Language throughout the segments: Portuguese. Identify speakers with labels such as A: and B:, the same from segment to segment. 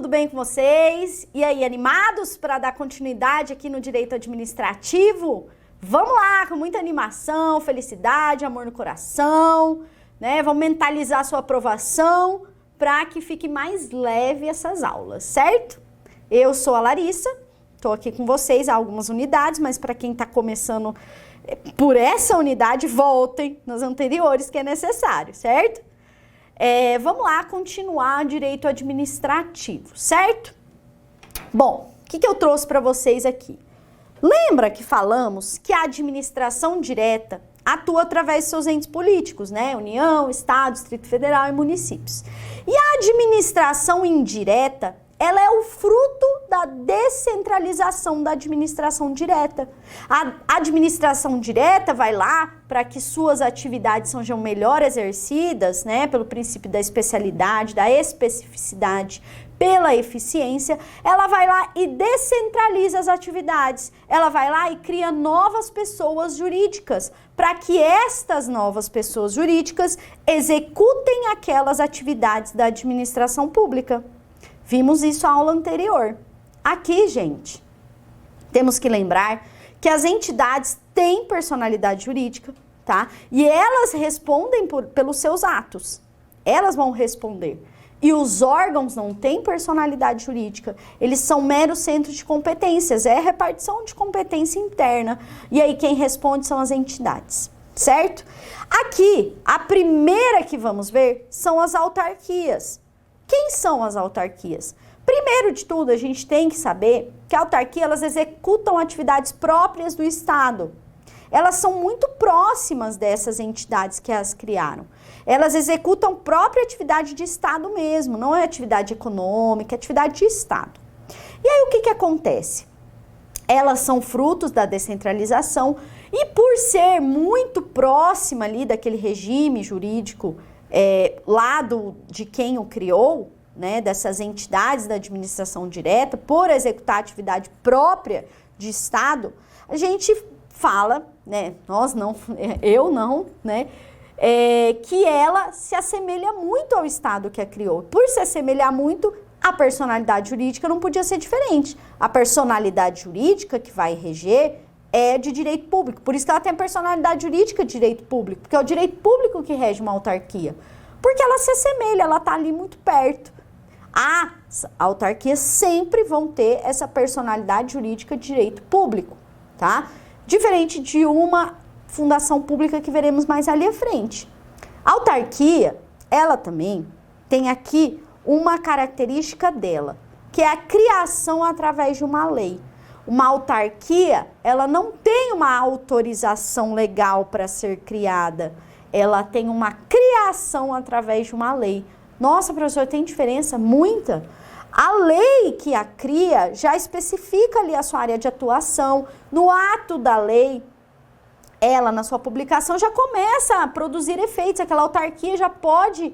A: tudo bem com vocês? E aí, animados para dar continuidade aqui no direito administrativo? Vamos lá, com muita animação, felicidade, amor no coração, né? Vamos mentalizar a sua aprovação para que fique mais leve essas aulas, certo? Eu sou a Larissa, estou aqui com vocês há algumas unidades, mas para quem está começando por essa unidade, voltem nas anteriores que é necessário, certo? Vamos lá continuar direito administrativo, certo? Bom, o que eu trouxe para vocês aqui? Lembra que falamos que a administração direta atua através de seus entes políticos, né? União, Estado, Distrito Federal e municípios. E a administração indireta, ela é o fruto da descentralização da administração direta. A administração direta vai lá para que suas atividades sejam melhor exercidas, né, pelo princípio da especialidade, da especificidade, pela eficiência. Ela vai lá e descentraliza as atividades. Ela vai lá e cria novas pessoas jurídicas para que estas novas pessoas jurídicas executem aquelas atividades da administração pública. Vimos isso na aula anterior. Aqui, gente, temos que lembrar que as entidades têm personalidade jurídica, tá? E elas respondem pelos seus atos. Elas vão responder. E os órgãos não têm personalidade jurídica. Eles são meros centros de competências. É repartição de competência interna. E aí quem responde são as entidades, certo? Aqui, a primeira que vamos ver são as autarquias. Quem são as autarquias? Primeiro de tudo, a gente tem que saber que a autarquia, elas executam atividades próprias do Estado. Elas são muito próximas dessas entidades que as criaram. Elas executam própria atividade de Estado mesmo, não é atividade econômica, é atividade de Estado. E aí o que acontece? Elas são frutos da descentralização e por ser muito próxima ali daquele regime jurídico de quem o criou, né, dessas entidades da administração direta, por executar atividade própria de Estado, a gente fala, né, eu não, né, que ela se assemelha muito ao Estado que a criou. Por se assemelhar muito, a personalidade jurídica não podia ser diferente. A personalidade jurídica que vai reger é de direito público. Por isso que ela tem a personalidade jurídica de direito público, porque é o direito público que rege uma autarquia. Porque ela se assemelha, ela está ali muito perto. As autarquias sempre vão ter essa personalidade jurídica de direito público, tá? Diferente de uma fundação pública que veremos mais ali à frente. A autarquia, ela também tem aqui uma característica dela, que é a criação através de uma lei. Uma autarquia, ela não tem uma autorização legal para ser criada, ela tem uma criação através de uma lei. Nossa, professor, tem diferença? Muita. A lei que a cria já especifica ali a sua área de atuação. No ato da lei, ela, na sua publicação, já começa a produzir efeitos. Aquela autarquia já pode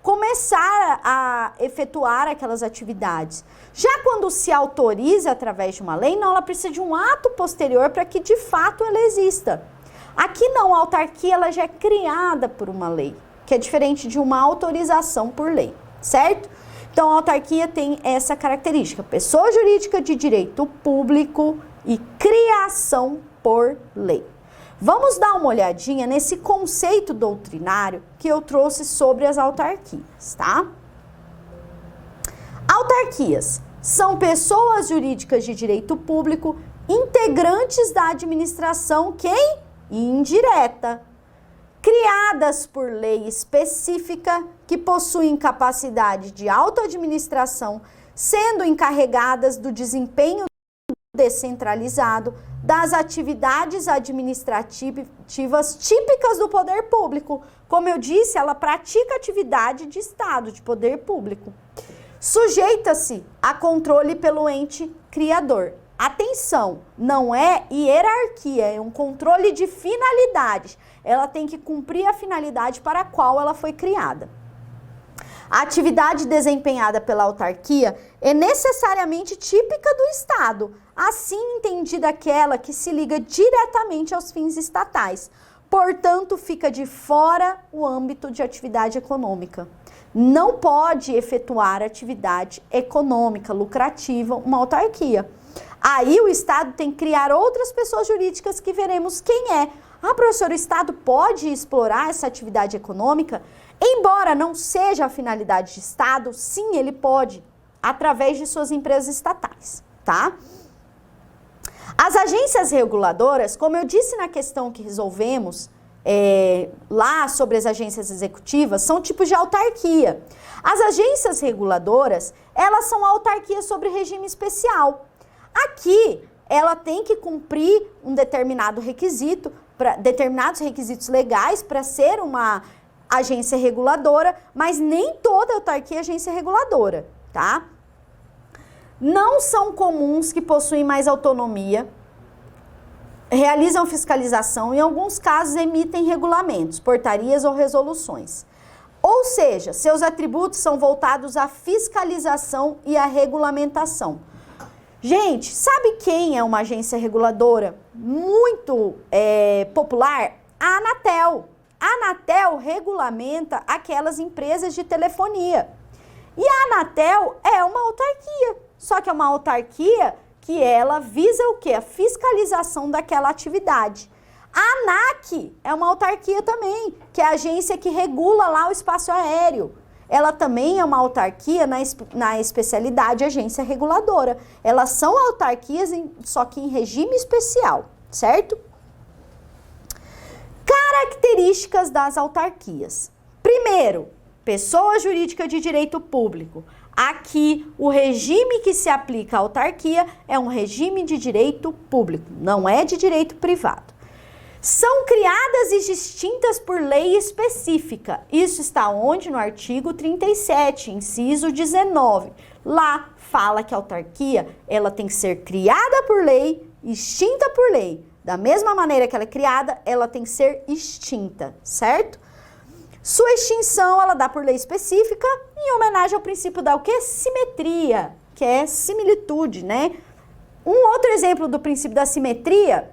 A: começar a efetuar aquelas atividades. Já quando se autoriza através de uma lei, não, ela precisa de um ato posterior para que de fato ela exista. Aqui não, a autarquia ela já é criada por uma lei, que é diferente de uma autorização por lei, certo? Então a autarquia tem essa característica, pessoa jurídica de direito público e criação por lei. Vamos dar uma olhadinha nesse conceito doutrinário que eu trouxe sobre as autarquias, tá? Autarquias são pessoas jurídicas de direito público, integrantes da administração, quem? Indireta, criadas por lei específica que possuem capacidade de autoadministração, sendo encarregadas do desempenho descentralizado das atividades administrativas típicas do poder público. Como eu disse, ela pratica atividade de Estado, de poder público. Sujeita-se a controle pelo ente criador. Atenção, não é hierarquia, é um controle de finalidade. Ela tem que cumprir a finalidade para a qual ela foi criada. A atividade desempenhada pela autarquia é necessariamente típica do Estado, assim entendida aquela que se liga diretamente aos fins estatais. Portanto, fica de fora o âmbito de atividade econômica. não pode efetuar atividade econômica lucrativa, uma autarquia. Aí o Estado tem que criar outras pessoas jurídicas que veremos quem é. Ah, professor, o Estado pode explorar essa atividade econômica? Embora não seja a finalidade de Estado, sim, ele pode, através de suas empresas estatais, tá? As agências reguladoras, como eu disse na questão que resolvemos, lá sobre as agências executivas, são tipos de autarquia. As agências reguladoras, elas são autarquias sobre regime especial. Aqui, ela tem que cumprir um determinados requisitos legais para ser uma agência reguladora, mas nem toda autarquia é agência reguladora, tá? Não são comuns que possuem mais autonomia, realizam fiscalização e, em alguns casos, emitem regulamentos, portarias ou resoluções. Ou seja, seus atributos são voltados à fiscalização e à regulamentação. Gente, sabe quem é uma agência reguladora muito popular? A Anatel. A Anatel regulamenta aquelas empresas de telefonia. E a Anatel é uma autarquia, só que é uma autarquia que ela visa o quê? A fiscalização daquela atividade. A ANAC é uma autarquia também, que é a agência que regula lá o espaço aéreo. Ela também é uma autarquia na especialidade agência reguladora. Elas são autarquias, só que em regime especial, certo? Características das autarquias. Primeiro, pessoa jurídica de direito público. Aqui, o regime que se aplica à autarquia é um regime de direito público, não é de direito privado. São criadas e distintas por lei específica. Isso está onde? No artigo 37, inciso 19. Lá fala que a autarquia ela tem que ser criada por lei, extinta por lei. Da mesma maneira que ela é criada, ela tem que ser extinta, certo? Sua extinção, ela dá por lei específica em homenagem ao princípio da o quê? Simetria, que é similitude, né? Um outro exemplo do princípio da simetria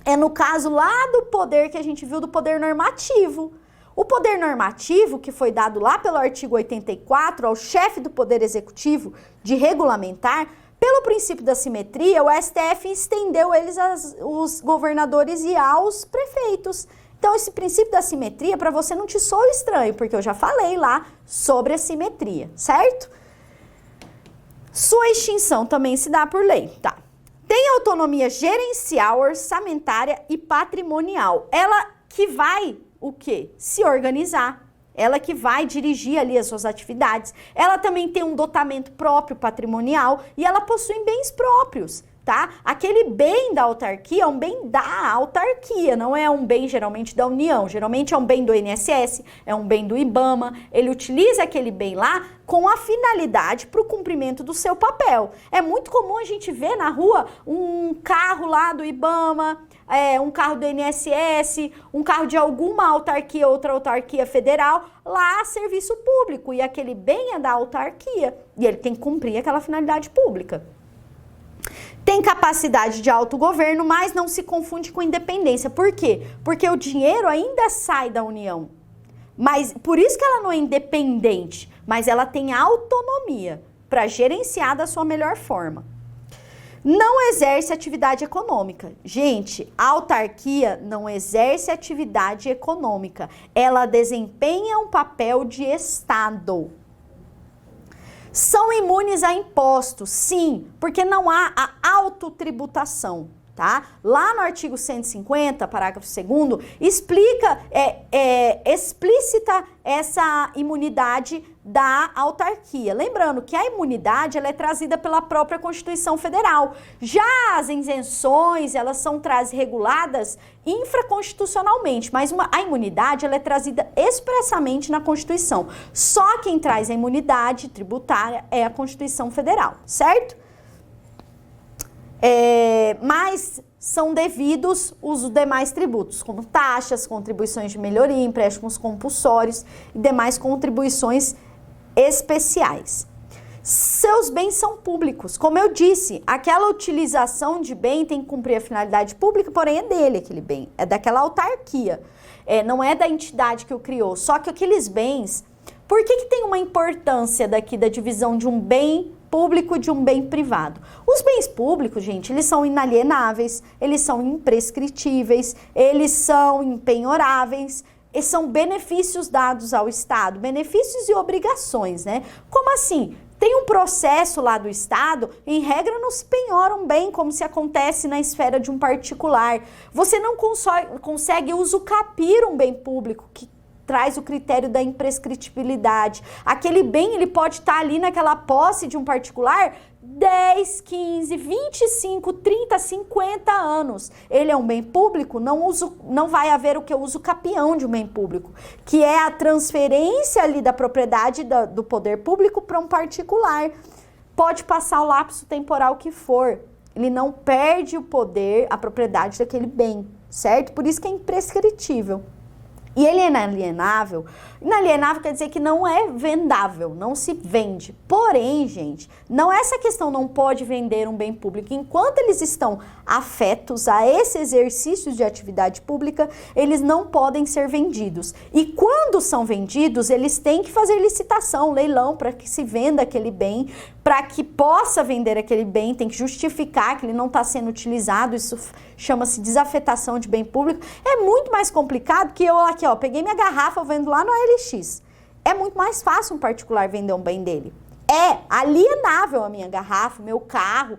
A: é no caso lá do poder que a gente viu do poder normativo. O poder normativo, que foi dado lá pelo artigo 84 ao chefe do poder executivo de regulamentar, pelo princípio da simetria, o STF estendeu eles aos governadores e aos prefeitos. Então, esse princípio da simetria, para você não te soa estranho, porque eu já falei lá sobre a simetria, certo? Sua extinção também se dá por lei, tá? Tem autonomia gerencial, orçamentária e patrimonial. Ela que vai, o quê? Se organizar. Ela que vai dirigir ali as suas atividades. Ela também tem um dotamento próprio patrimonial e ela possui bens próprios. Tá? Aquele bem da autarquia é um bem da autarquia, não é um bem geralmente da União. Geralmente é um bem do INSS, é um bem do IBAMA. Ele utiliza aquele bem lá com a finalidade para o cumprimento do seu papel. É muito comum a gente ver na rua um carro lá do IBAMA, um carro do INSS, um carro de alguma autarquia, outra autarquia federal, lá a serviço público. E aquele bem é da autarquia e ele tem que cumprir aquela finalidade pública. Tem capacidade de autogoverno, mas não se confunde com independência. Por quê? Porque o dinheiro ainda sai da União. Mas por isso que ela não é independente, mas ela tem autonomia para gerenciar da sua melhor forma. Não exerce atividade econômica. Gente, a autarquia não exerce atividade econômica. Ela desempenha um papel de Estado. São imunes a impostos, sim, porque não há a autotributação, tá? Lá no artigo 150, parágrafo 2º, explica, explícita essa imunidade da autarquia. Lembrando que a imunidade ela é trazida pela própria Constituição Federal. Já as isenções, elas são reguladas infraconstitucionalmente, mas a imunidade ela é trazida expressamente na Constituição. Só quem traz a imunidade tributária é a Constituição Federal, certo? Mas são devidos os demais tributos, como taxas, contribuições de melhoria, empréstimos compulsórios e demais contribuições especiais. Seus bens são públicos. Como eu disse, aquela utilização de bem tem que cumprir a finalidade pública, porém é dele aquele bem, é daquela autarquia, não é da entidade que o criou. Só que aqueles bens Por que tem uma importância daqui da divisão de um bem público e de um bem privado? Os bens públicos, gente, eles são inalienáveis, eles são imprescritíveis, eles são impenhoráveis, e são benefícios dados ao Estado, benefícios e obrigações, né? Como assim? Tem um processo lá do Estado, em regra não se penhora um bem, como se acontece na esfera de um particular. Você não consegue usucapir um bem público que traz o critério da imprescritibilidade. Aquele bem, ele pode estar ali naquela posse de um particular 10, 15, 25, 30, 50 anos. Ele é um bem público, não vai haver o que eu uso capião de um bem público, que é a transferência ali da propriedade do poder público para um particular. Pode passar o lapso temporal que for, ele não perde o poder, a propriedade daquele bem, certo? Por isso que é imprescritível. E ele é inalienável. Inalienável quer dizer que não é vendável, não se vende. Porém, gente, não essa questão não pode vender um bem público. Enquanto eles estão afetos a esse exercício de atividade pública, eles não podem ser vendidos. E quando são vendidos, eles têm que fazer licitação, leilão, para que se venda aquele bem, para que possa vender aquele bem, tem que justificar que ele não está sendo utilizado, isso chama-se desafetação de bem público. É muito mais complicado que eu aqui, ó, peguei minha garrafa, eu vendo lá no OLX. É muito mais fácil um particular vender um bem dele. É alienável a minha garrafa, meu carro,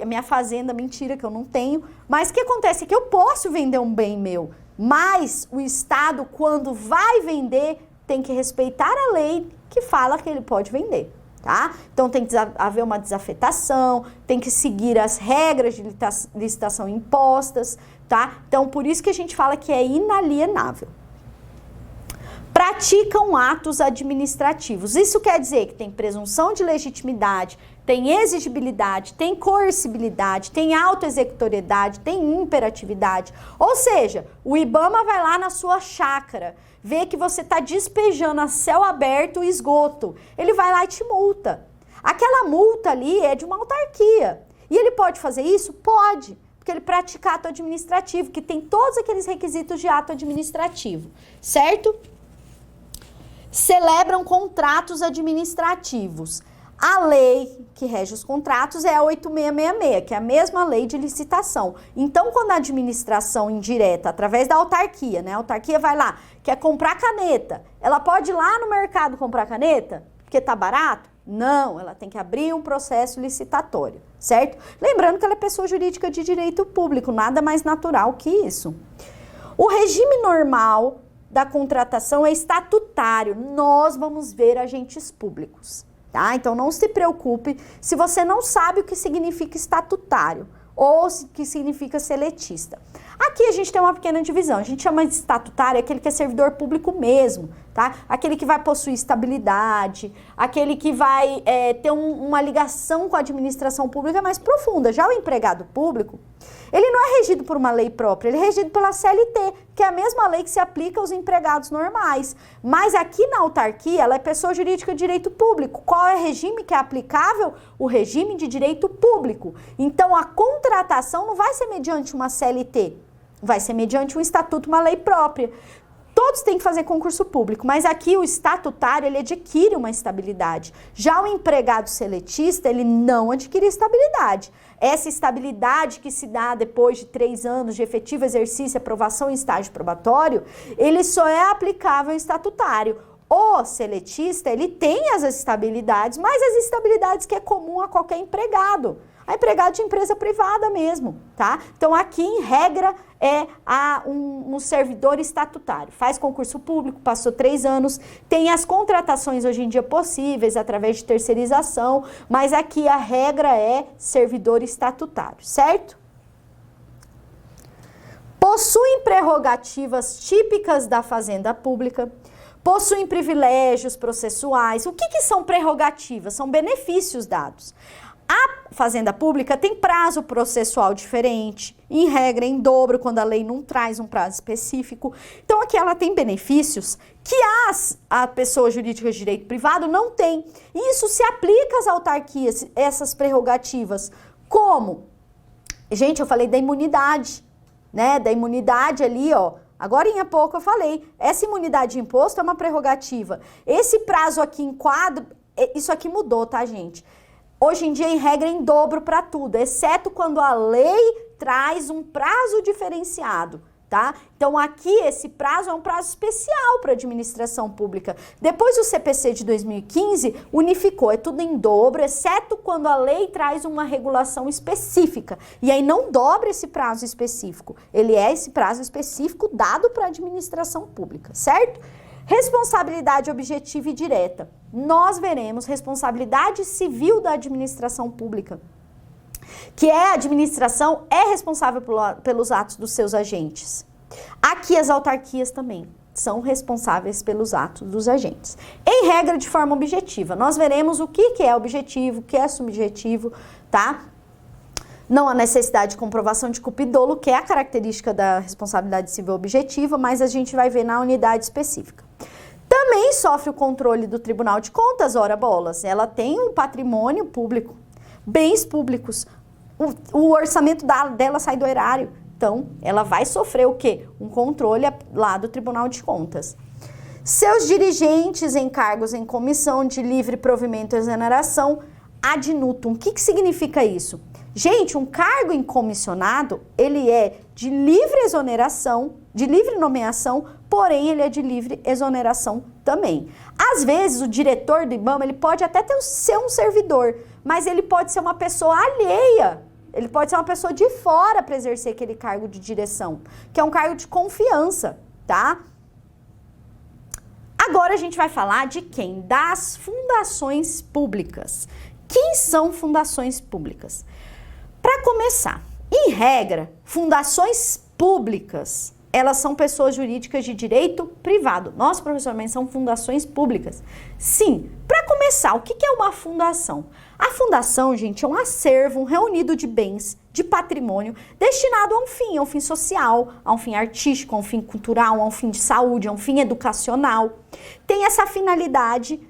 A: a minha fazenda, mentira que eu não tenho. Mas o que acontece é que eu posso vender um bem meu, mas o Estado, quando vai vender, tem que respeitar a lei que fala que ele pode vender. Tá? Então tem que haver uma desafetação, tem que seguir as regras de licitação impostas, tá? Então por isso que a gente fala que é inalienável. Praticam atos administrativos. Isso quer dizer que tem presunção de legitimidade, tem exigibilidade, tem coercibilidade, tem autoexecutoriedade, tem imperatividade. Ou seja, o IBAMA vai lá na sua chácara, vê que você está despejando a céu aberto o esgoto. Ele vai lá e te multa. Aquela multa ali é de uma autarquia. E ele pode fazer isso? Pode. Porque ele pratica ato administrativo, que tem todos aqueles requisitos de ato administrativo. Certo? Celebram contratos administrativos. A lei que rege os contratos é a 8666, que é a mesma lei de licitação. Então, quando a administração indireta, através da autarquia, né? A autarquia vai lá, quer comprar caneta, ela pode ir lá no mercado comprar caneta, porque tá barato? Não, ela tem que abrir um processo licitatório, certo? Lembrando que ela é pessoa jurídica de direito público, nada mais natural que isso. O regime normal da contratação é estatutário. Nós vamos ver agentes públicos. Tá? Então não se preocupe se você não sabe o que significa estatutário ou o que significa seletista. Aqui a gente tem uma pequena divisão, a gente chama de estatutário aquele que é servidor público mesmo, tá? Aquele que vai possuir estabilidade, aquele que vai ter uma ligação com a administração pública mais profunda. Já o empregado público, ele não é regido por uma lei própria, ele é regido pela CLT, que é a mesma lei que se aplica aos empregados normais. Mas aqui na autarquia, ela é pessoa jurídica de direito público. Qual é o regime que é aplicável? O regime de direito público. Então, a contratação não vai ser mediante uma CLT, vai ser mediante um estatuto, uma lei própria. Todos têm que fazer concurso público, mas aqui o estatutário, ele adquire uma estabilidade. Já o empregado seletista, ele não adquire estabilidade. Essa estabilidade que se dá depois de 3 anos de efetivo exercício e aprovação em estágio probatório, ele só é aplicável em estatutário. O seletista, ele tem as estabilidades, mas as estabilidades que é comum a qualquer empregado. A empregado de empresa privada mesmo, tá? Então, aqui, em regra, é um servidor estatutário. Faz concurso público, passou 3 anos, tem as contratações hoje em dia possíveis através de terceirização, mas aqui a regra é servidor estatutário, certo? Possuem prerrogativas típicas da fazenda pública, possuem privilégios processuais. O que são prerrogativas? São benefícios dados. A fazenda pública tem prazo processual diferente, em regra em dobro, quando a lei não traz um prazo específico. Então, aqui ela tem benefícios que a pessoa jurídica de direito privado não tem. Isso se aplica às autarquias, essas prerrogativas. Como? Gente, eu falei da imunidade, né? Da imunidade ali, ó, Agorinha há pouco eu falei, essa imunidade de imposto é uma prerrogativa. Esse prazo aqui em quadro, isso aqui mudou, tá, gente? Hoje em dia, em regra, é em dobro para tudo, exceto quando a lei traz um prazo diferenciado, tá? Então, aqui, esse prazo é um prazo especial para a administração pública. Depois, o CPC de 2015 unificou, é tudo em dobro, exceto quando a lei traz uma regulação específica. E aí, não dobra esse prazo específico. Ele é esse prazo específico dado para a administração pública, certo? Responsabilidade objetiva e direta. Nós veremos responsabilidade civil da administração pública, que a administração é responsável pelos atos dos seus agentes. Aqui as autarquias também são responsáveis pelos atos dos agentes. Em regra, de forma objetiva. Nós veremos o que é objetivo, o que é subjetivo, tá? Não há necessidade de comprovação de culpa e dolo, que é a característica da responsabilidade civil objetiva, mas a gente vai ver na unidade específica. Também sofre o controle do Tribunal de Contas, ora bolas. Ela tem um patrimônio público, bens públicos. O orçamento dela sai do erário. Então, ela vai sofrer o quê? Um controle lá do Tribunal de Contas. Seus dirigentes em cargos em comissão de livre provimento e exoneração ad nutum. O que significa isso? Gente, um cargo em comissionado, ele é de livre exoneração, de livre nomeação, porém ele é de livre exoneração também. Às vezes, o diretor do IBAMA, ele pode até ser um servidor, mas ele pode ser uma pessoa alheia. Ele pode ser uma pessoa de fora para exercer aquele cargo de direção, que é um cargo de confiança, tá? Agora a gente vai falar de quem? Das fundações públicas. Quem são fundações públicas? Para começar, em regra, fundações públicas, elas são pessoas jurídicas de direito privado. Nossa, professor, mas são fundações públicas? Sim. Para começar, o que é uma fundação? A fundação, gente, é um acervo, um reunido de bens, de patrimônio, destinado a um fim social, a um fim artístico, a um fim cultural, a um fim de saúde, a um fim educacional. Tem essa finalidade,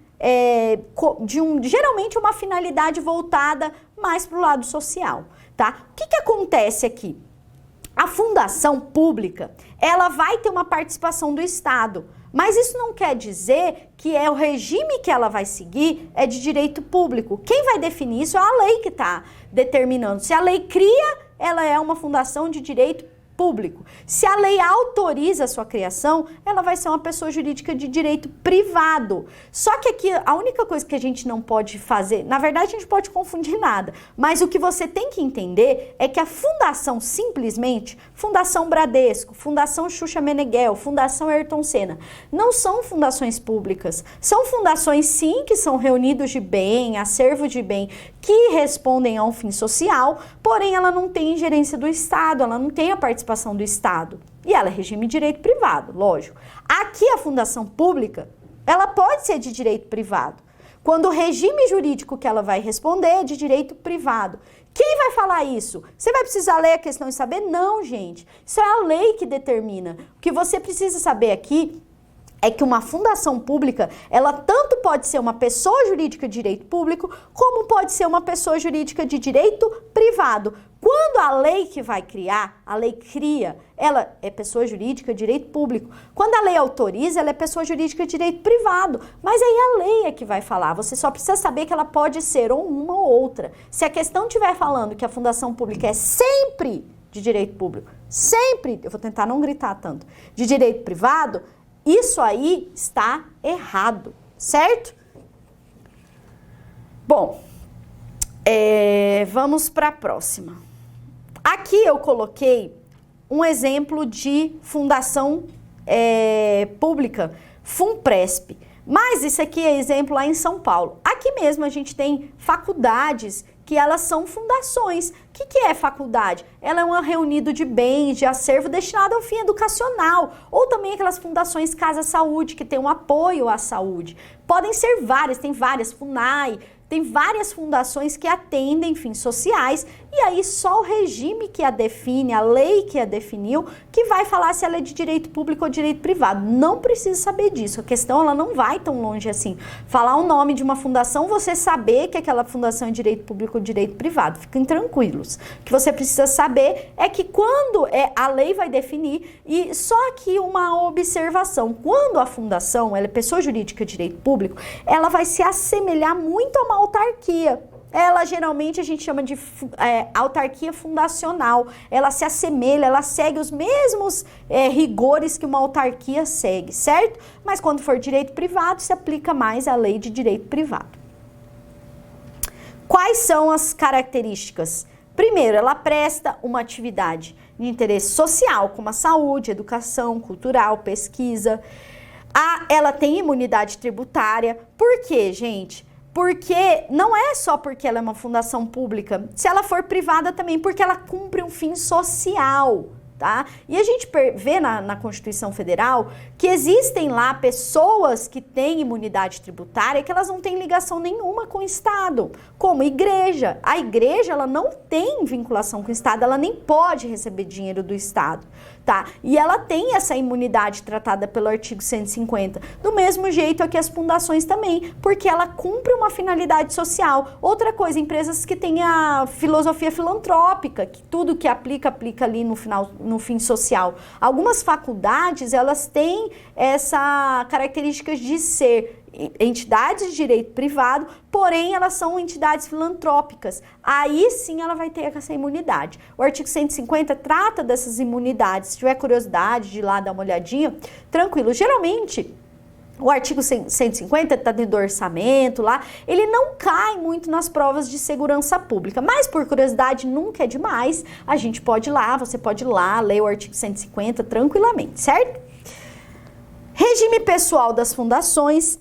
A: geralmente uma finalidade voltada mais para o lado social, tá? O que acontece aqui? A fundação pública, ela vai ter uma participação do Estado, mas isso não quer dizer que o regime que ela vai seguir é de direito público. Quem vai definir isso é a lei que está determinando. Se a lei cria, ela é uma fundação de direito público. Se a lei autoriza a sua criação, ela vai ser uma pessoa jurídica de direito privado. Só que aqui a única coisa que a gente não pode fazer, na verdade a gente pode confundir nada, mas o que você tem que entender é que a fundação simplesmente, Fundação Bradesco, Fundação Xuxa Meneghel, Fundação Ayrton Senna, não são fundações públicas. São fundações sim que são reunidos de bem, acervo de bem, que respondem a um fim social, porém ela não tem ingerência do Estado, ela não tem a participação do Estado. E ela é regime de direito privado, lógico. Aqui a fundação pública, ela pode ser de direito privado, quando o regime jurídico que ela vai responder é de direito privado. Quem vai falar isso? Você vai precisar ler a questão e saber? Não, gente. Isso é a lei que determina. O que você precisa saber aqui é que uma fundação pública, ela tanto pode ser uma pessoa jurídica de direito público, como pode ser uma pessoa jurídica de direito privado. Quando a lei que vai criar, a lei cria, ela é pessoa jurídica de direito público. Quando a lei autoriza, ela é pessoa jurídica de direito privado. Mas aí a lei é que vai falar. Você só precisa saber que ela pode ser ou uma ou outra. Se a questão estiver falando que a fundação pública é sempre de direito público, sempre, eu vou tentar não gritar tanto, de direito privado, isso aí está errado, certo? Bom, vamos para a próxima. Aqui eu coloquei um exemplo de fundação pública, FUNPRESP. Mas isso aqui é exemplo lá em São Paulo. Aqui mesmo a gente tem faculdades que elas são fundações. O que é faculdade? Ela é um reunido de bens, de acervo destinado ao fim educacional. Ou também aquelas fundações Casa Saúde, que tem um apoio à saúde. Podem ser várias, tem várias, FUNAI, tem várias fundações que atendem fins sociais, e aí só o regime que a define, a lei que a definiu, que vai falar se ela é de direito público ou direito privado. Não precisa saber disso, a questão ela não vai tão longe assim. Falar o nome de uma fundação, você saber que aquela fundação é direito público ou direito privado, fiquem tranquilos. públicos. O que você precisa saber é que quando a lei vai definir, e só aqui uma observação, quando a fundação, ela é pessoa jurídica de direito público, ela vai se assemelhar muito a uma autarquia. Ela geralmente a gente chama de autarquia fundacional. Ela se assemelha, ela segue os mesmos rigores que uma autarquia segue, certo? Mas quando for direito privado, se aplica mais a lei de direito privado. Quais são as características? Primeiro, ela presta uma atividade de interesse social, como a saúde, educação, cultural, pesquisa. Ela tem imunidade tributária. Por quê, gente? Porque não é só porque ela é uma fundação pública, se ela for privada também, porque ela cumpre um fim social, tá? E a gente vê na Constituição Federal que existem lá pessoas que têm imunidade tributária que elas não têm ligação nenhuma com o Estado, como igreja. A igreja, ela não tem vinculação com o Estado, ela nem pode receber dinheiro do Estado, tá? E ela tem essa imunidade tratada pelo artigo 150. Do mesmo jeito aqui as fundações também, porque ela cumpre uma finalidade social. Outra coisa, empresas que têm a filosofia filantrópica, que tudo que aplica ali no fim social. Algumas faculdades, elas têm essa característica de ser entidades de direito privado, porém elas são entidades filantrópicas. Aí sim ela vai ter essa imunidade. O artigo 150 trata dessas imunidades. Se tiver curiosidade de ir lá dar uma olhadinha, tranquilo. Geralmente, o artigo 150 está dentro do orçamento lá, ele não cai muito nas provas de segurança pública, mas por curiosidade nunca é demais, a gente pode ir lá, você pode ir lá, ler o artigo 150 tranquilamente, certo? Regime pessoal das fundações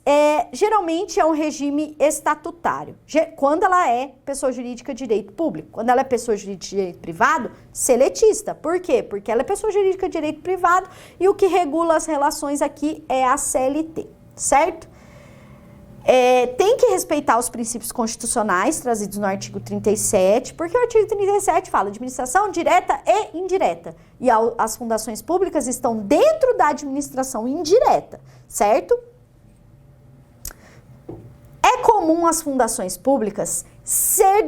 A: geralmente é um regime estatutário, quando ela é pessoa jurídica de direito público. Quando ela é pessoa jurídica de direito privado, seletista. Por quê? Porque ela é pessoa jurídica de direito privado e o que regula as relações aqui é a CLT, certo? Tem que respeitar os princípios constitucionais trazidos no artigo 37, porque o artigo 37 fala de administração direta e indireta. E as fundações públicas estão dentro da administração indireta, certo? É comum as fundações públicas serem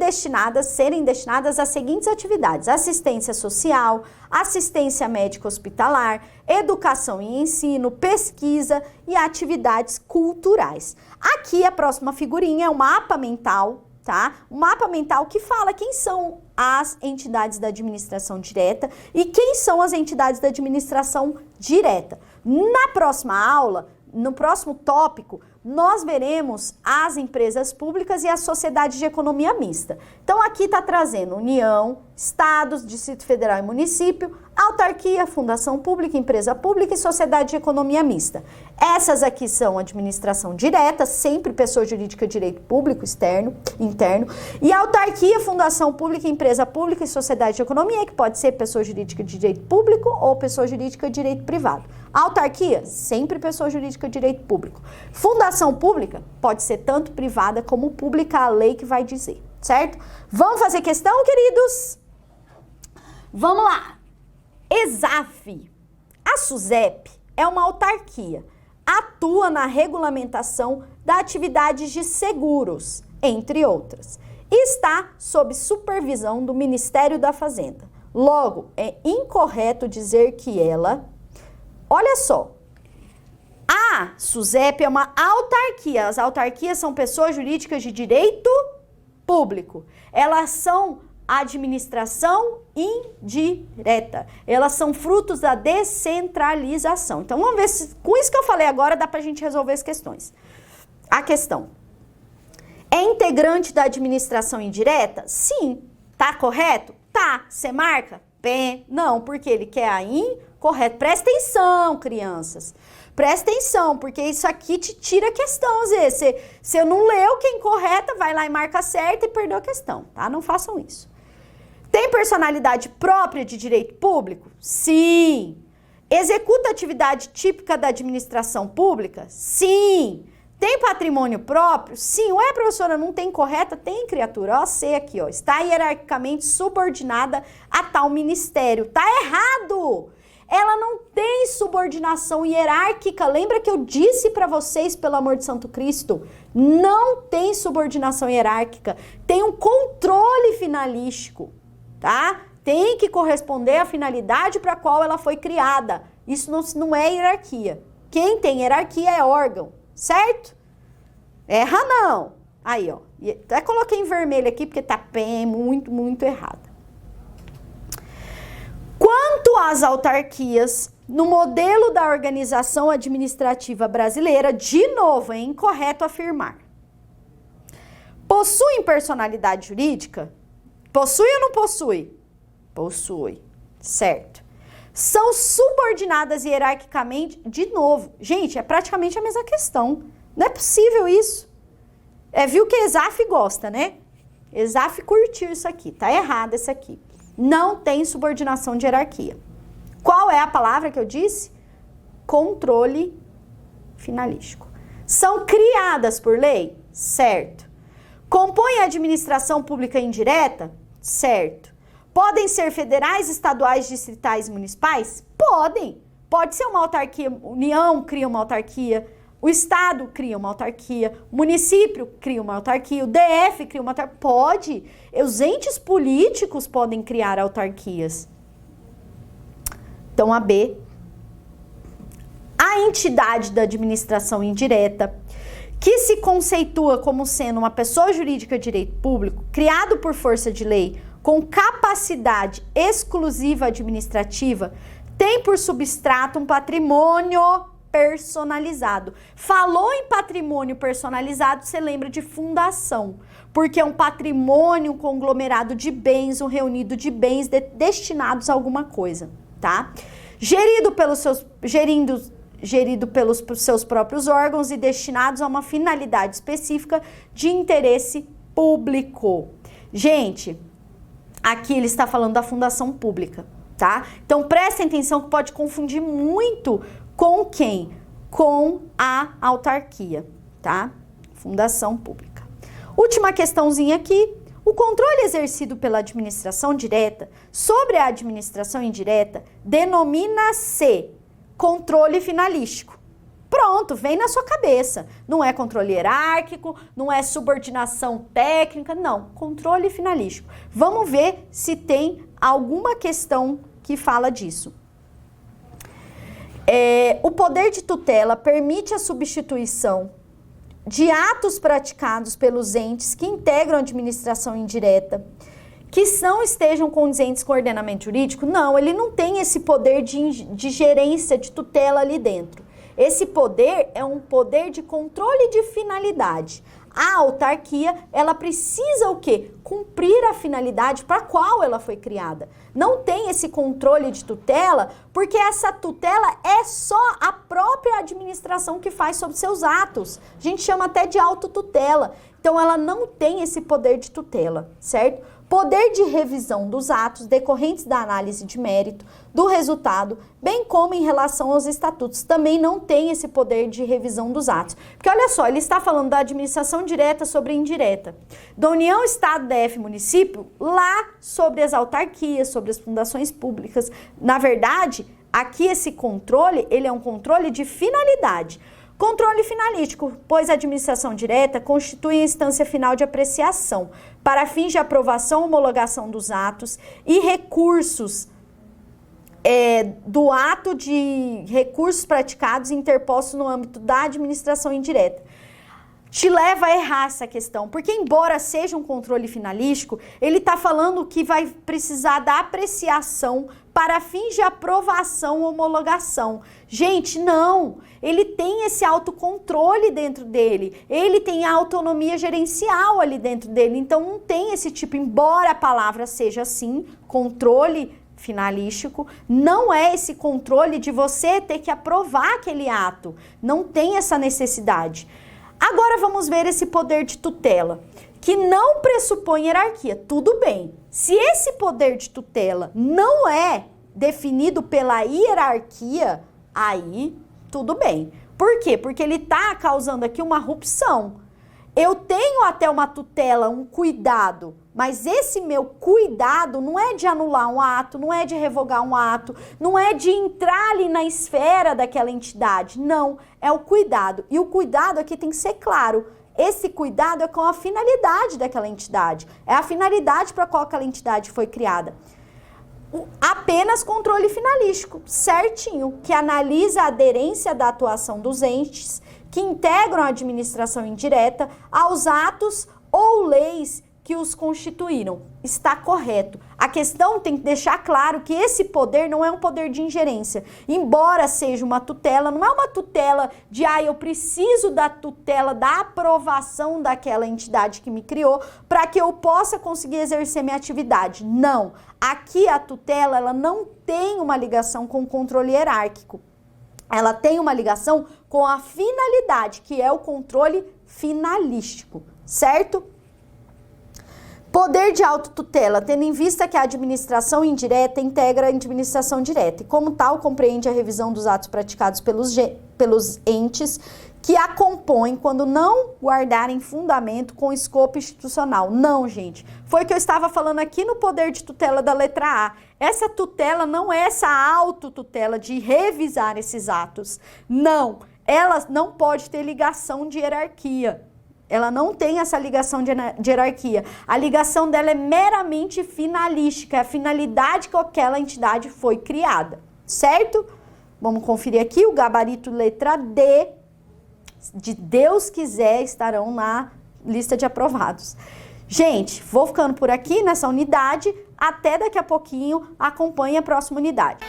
A: destinadas às seguintes atividades: assistência social, assistência médica hospitalar, educação e ensino, pesquisa e atividades culturais. Aqui a próxima figurinha é um mapa mental, tá? Um mapa mental que fala quem são as entidades da administração direta e quem são as entidades da administração direta. Na próxima aula, no próximo tópico, nós veremos as empresas públicas e a sociedade de economia mista. Então, aqui está trazendo União, Estados, Distrito Federal e Município, autarquia, fundação pública, empresa pública e sociedade de economia mista. Essas aqui são administração direta, sempre pessoa jurídica de direito público, interno, e autarquia, fundação pública, empresa pública e sociedade de economia, que pode ser pessoa jurídica de direito público ou pessoa jurídica de direito privado. Autarquia, sempre pessoa jurídica de direito público. Fundação pública pode ser tanto privada como pública, a lei que vai dizer, certo? Vamos fazer questão, queridos? Vamos lá. ESAF. A SUSEP é uma autarquia. Atua na regulamentação da atividades de seguros, entre outras. E está sob supervisão do Ministério da Fazenda. Logo, é incorreto dizer que ela... Olha só, a SUSEP é uma autarquia. As autarquias são pessoas jurídicas de direito público. Elas são administração indireta. Elas são frutos da descentralização. Então, vamos ver se com isso que eu falei agora dá pra gente resolver as questões. A questão: é integrante da administração indireta? Sim. Tá correto? Tá. Você marca? Bem, não, porque ele quer a incorreto. Presta atenção, crianças. Presta atenção, porque isso aqui te tira a questão, às vezes. Se eu não leu que é incorreta, vai lá e marca certa e perdeu a questão, tá? Não façam isso. Tem personalidade própria de direito público? Sim. Executa atividade típica da administração pública? Sim. Tem patrimônio próprio? Sim. Ué, professora, não tem correta? Tem, criatura. Ó, sei aqui, ó. Está hierarquicamente subordinada a tal ministério. Tá errado! Ela não tem subordinação hierárquica. Lembra que eu disse para vocês, pelo amor de Santo Cristo? Não tem subordinação hierárquica. Tem um controle finalístico. tá? Tem que corresponder à finalidade para a qual ela foi criada. Isso não é hierarquia. Quem tem hierarquia é órgão, certo? Erra não. Aí, ó. Até coloquei em vermelho aqui porque tá bem, muito errada. Quanto às autarquias, no modelo da organização administrativa brasileira, de novo, é incorreto afirmar. Possuem personalidade jurídica? Possui ou não possui? Possui, certo. São subordinadas hierarquicamente, de novo. Gente, é praticamente a mesma questão. Não é possível isso. Viu que Exaf gosta, né? Exaf curtiu isso aqui. Tá errado esse aqui. Não tem subordinação de hierarquia. Qual é a palavra que eu disse? Controle finalístico. São criadas por lei? Certo. Compõem a administração pública indireta? Certo. Podem ser federais, estaduais, distritais e municipais? Podem. Pode ser uma autarquia, União cria uma autarquia, o Estado cria uma autarquia, o município cria uma autarquia, o DF cria uma autarquia. Pode. Os entes políticos podem criar autarquias. Então, a B. A entidade da administração indireta, que se conceitua como sendo uma pessoa jurídica de direito público, criado por força de lei, com capacidade exclusiva administrativa, tem por substrato um patrimônio personalizado. Falou em patrimônio personalizado, você lembra de fundação, porque é um patrimônio, um conglomerado de bens, um reunido de bens destinados a alguma coisa, tá? Gerido pelos seus próprios órgãos e destinados a uma finalidade específica de interesse público. Gente, aqui ele está falando da fundação pública, tá? Então prestem atenção que pode confundir muito com quem? Com a autarquia, tá? Fundação pública. Última questãozinha aqui. O controle exercido pela administração direta sobre a administração indireta denomina-se controle finalístico. Pronto, vem na sua cabeça. Não é controle hierárquico, não é subordinação técnica, não. Controle finalístico. Vamos ver se tem alguma questão que fala disso. O poder de tutela permite a substituição de atos praticados pelos entes que integram a administração indireta, que não estejam condizentes com o ordenamento jurídico. Não, ele não tem esse poder de gerência, de tutela ali dentro. Esse poder é um poder de controle de finalidade. A autarquia, ela precisa o quê? Cumprir a finalidade para a qual ela foi criada. Não tem esse controle de tutela, porque essa tutela é só a própria administração que faz sobre seus atos. A gente chama até de autotutela. Então, ela não tem esse poder de tutela, certo? Poder de revisão dos atos decorrentes da análise de mérito, do resultado, bem como em relação aos estatutos. Também não tem esse poder de revisão dos atos. Porque olha só, ele está falando da administração direta sobre indireta, da União, Estado, DF, município, lá sobre as autarquias, sobre as fundações públicas. Na verdade, aqui esse controle, ele é um controle de finalidade. Controle finalístico, pois a administração direta constitui a instância final de apreciação para fins de aprovação, homologação dos atos e recursos do ato de recursos praticados e interpostos no âmbito da administração indireta. Te leva a errar essa questão, porque embora seja um controle finalístico, ele está falando que vai precisar da apreciação para fins de aprovação ou homologação. Gente, não! Ele tem esse autocontrole dentro dele, ele tem a autonomia gerencial ali dentro dele, então não tem esse tipo, embora a palavra seja assim, controle finalístico, não é esse controle de você ter que aprovar aquele ato, não tem essa necessidade. Agora vamos ver esse poder de tutela, que não pressupõe hierarquia. Tudo bem, se esse poder de tutela não é definido pela hierarquia, aí tudo bem. Por quê? Porque ele está causando aqui uma rupção. Eu tenho até uma tutela, um cuidado, mas esse meu cuidado não é de anular um ato, não é de revogar um ato, não é de entrar ali na esfera daquela entidade, não, é o cuidado. E o cuidado aqui tem que ser claro, esse cuidado é com a finalidade daquela entidade. É a finalidade para qual aquela entidade foi criada. Apenas controle finalístico, certinho, que analisa a aderência da atuação dos entes que integram a administração indireta aos atos ou leis que os constituíram. Está correto. A questão tem que deixar claro que esse poder não é um poder de ingerência. Embora seja uma tutela, não é uma tutela de, eu preciso da tutela, da aprovação daquela entidade que me criou para que eu possa conseguir exercer minha atividade. Não. Aqui a tutela, ela não tem uma ligação com o controle hierárquico. Ela tem uma ligação com a finalidade, que é o controle finalístico, certo? Poder de autotutela, tendo em vista que a administração indireta integra a administração direta e, como tal, compreende a revisão dos atos praticados pelos entes que a compõem quando não guardarem fundamento com escopo institucional. Não, gente. Foi o que eu estava falando aqui no poder de tutela da letra A. Essa tutela não é essa autotutela de revisar esses atos. Não. Ela não pode ter ligação de hierarquia. Ela não tem essa ligação de hierarquia. A ligação dela é meramente finalística, é a finalidade que aquela entidade foi criada, certo? Vamos conferir aqui o gabarito letra D, de Deus quiser, estarão na lista de aprovados. Gente, vou ficando por aqui nessa unidade. Até daqui a pouquinho, acompanhe a próxima unidade.